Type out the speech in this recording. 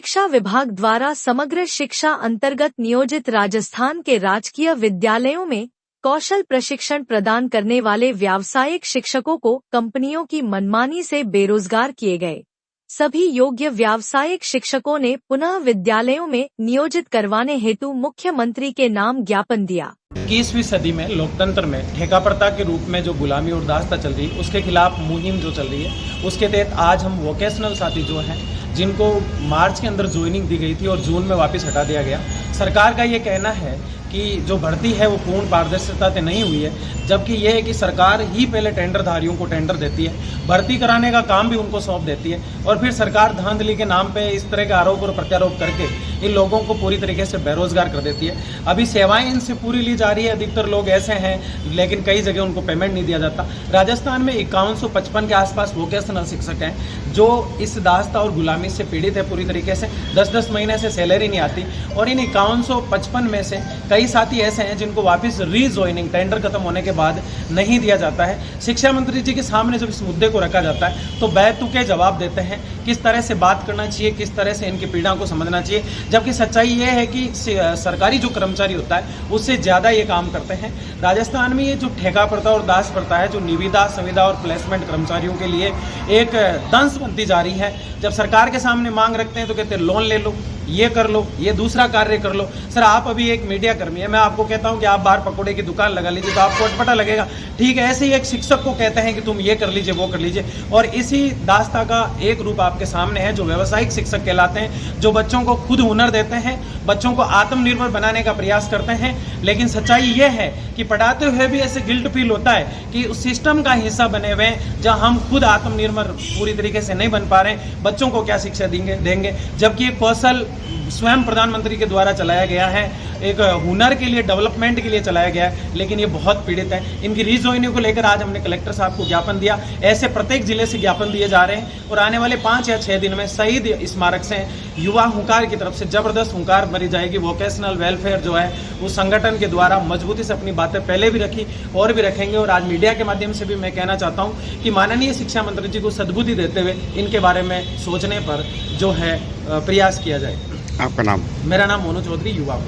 शिक्षा विभाग द्वारा समग्र शिक्षा अंतर्गत नियोजित राजस्थान के राजकीय विद्यालयों में कौशल प्रशिक्षण प्रदान करने वाले व्यावसायिक शिक्षकों को कंपनियों की मनमानी से बेरोजगार किए गए। सभी योग्य व्यावसायिक शिक्षकों ने पुनः विद्यालयों में नियोजित करवाने हेतु मुख्यमंत्री के नाम ज्ञापन दिया। 21वीं सदी में लोकतंत्र में ठेका प्रथा के रूप में जो गुलामी और दासता चल रही है, उसके खिलाफ मुहिम जो चल रही है, उसके तहत आज हम वोकेशनल साथी जो हैं, जिनको मार्च के अंदर ज्वाइनिंग दी गई थी और जून में वापस हटा दिया गया। सरकार का ये कहना है कि जो भर्ती है वो पूर्ण पारदर्शिता से नहीं हुई है, जबकि यह है कि सरकार ही पहले टेंडरधारियों को टेंडर देती है, भर्ती कराने का काम भी उनको सौंप देती है और फिर सरकार धांधली के नाम पे इस तरह के आरोप और प्रत्यारोप करके इन लोगों को पूरी तरीके से बेरोजगार कर देती है। अभी सेवाएं इनसे पूरी ली जा रही है, अधिकतर लोग ऐसे हैं, लेकिन कई जगह उनको पेमेंट नहीं दिया जाता। राजस्थान में 5155 के आसपास वोकेशनल शिक्षक हैं जो इस दासता और गुलामी से पीड़ित है पूरी तरीके से। 10-10 महीने से सैलरी नहीं आती और इन 5155 में से कई साथी ऐसे हैं जिनको वापस रीजॉइनिंग टेंडर खत्म होने के बाद नहीं दिया जाता है। शिक्षा मंत्री जी के सामने जब इस मुद्दे को रखा जाता है तो बैतुके जवाब देते हैं किस तरह से बात करना चाहिए, किस तरह से इनकी पीड़ा को समझना चाहिए, जबकि सच्चाई ये है कि सरकारी जो कर्मचारी होता है उससे ज़्यादा ये काम करते हैं। राजस्थान में ये जो ठेका प्रथा और दास प्रथा है, जो निविदा, संविदा और प्लेसमेंट कर्मचारियों के लिए एक दंश बनती जा रही है। जब सरकार के सामने मांग रखते हैं तो कहते हैं लोन ले लो, ये कर लो, ये दूसरा कार्य कर लो। सर, आप अभी एक मीडिया कर्मी है, मैं आपको कहता हूं कि आप बाहर पकौड़े की दुकान लगा लीजिए तो आपको अटपटा लगेगा। ठीक है, ऐसे ही एक शिक्षक को कहते हैं कि तुम ये कर लीजिए, वो कर लीजिए। और इसी दास्ता का एक रूप आपके सामने है जो व्यावसायिक शिक्षक कहलाते हैं, जो बच्चों को खुद हुनर देते हैं, बच्चों को आत्मनिर्भर बनाने का प्रयास करते हैं। लेकिन सच्चाई ये है कि पढ़ाते हुए भी ऐसे गिल्ट फील होता है कि उस सिस्टम का हिस्सा बने हुए हैं जहाँ हम खुद आत्मनिर्भर पूरी तरीके से नहीं बन पा रहे हैं। बच्चों को क्या शिक्षा देंगे, जबकि एक कौशल स्वयं प्रधानमंत्री के द्वारा चलाया गया है, एक हुनर के लिए, डेवलपमेंट के लिए चलाया गया है, लेकिन ये बहुत पीड़ित है। इनकी रीजॉइनिंग को लेकर आज हमने कलेक्टर साहब को ज्ञापन दिया। ऐसे प्रत्येक जिले से ज्ञापन दिए जा रहे हैं और आने वाले 5 या 6 दिन में शहीद स्मारक से युवा हुंकार की तरफ से जबरदस्त हुंकार भरी जाएगी। वोकेशनल वेलफेयर जो है उस संगठन के द्वारा मजबूती से अपनी बातें पहले भी रखी और भी रखेंगे। और आज मीडिया के माध्यम से भी मैं कहना चाहता हूँ कि माननीय शिक्षा मंत्री जी को सद्बुद्धि देते हुए इनके बारे में सोचने पर जो है प्रयास किया जाए। आपका नाम? मेरा नाम मोनू चौधरी, युवा।